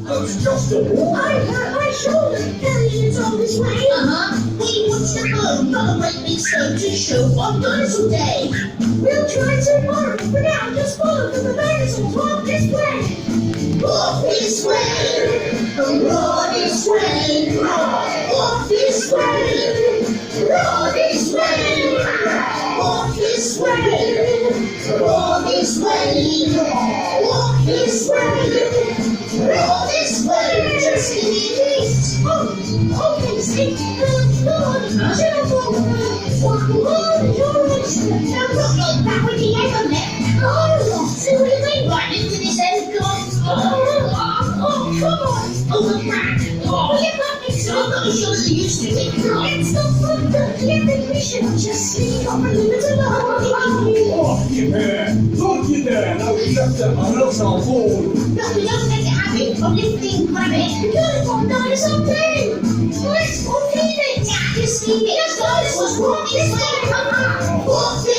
That's just a walk. I hurt my shoulder carrying it all this way. We want to go on a great big stone to show on Dinosaur Day. We'll try tomorrow. For now, just follow the dinosaurs. Walk this way. Walk this way, roll this way, walk this way, roll this way, walk this way, roll this way, walk this way, roll this way, just give me this. Oh, okay, see. Good. Gentle. Walk along your waist. Now look, that with the egg on there. Oh, See what you mean? Right into this end, come on. oh, come on. Oh, the crack. Oh, You got me so I'm not as sure as I used to. It's the fun that living we should just sleep on the limits alone. Off you there. Look you there. Now shut them or else I'll fall. No, we don't make a habit of lifting rabbit. Beautiful dinosaur day. Let's go feed it. Now you see it. Dinosaurs walk this way. Walk this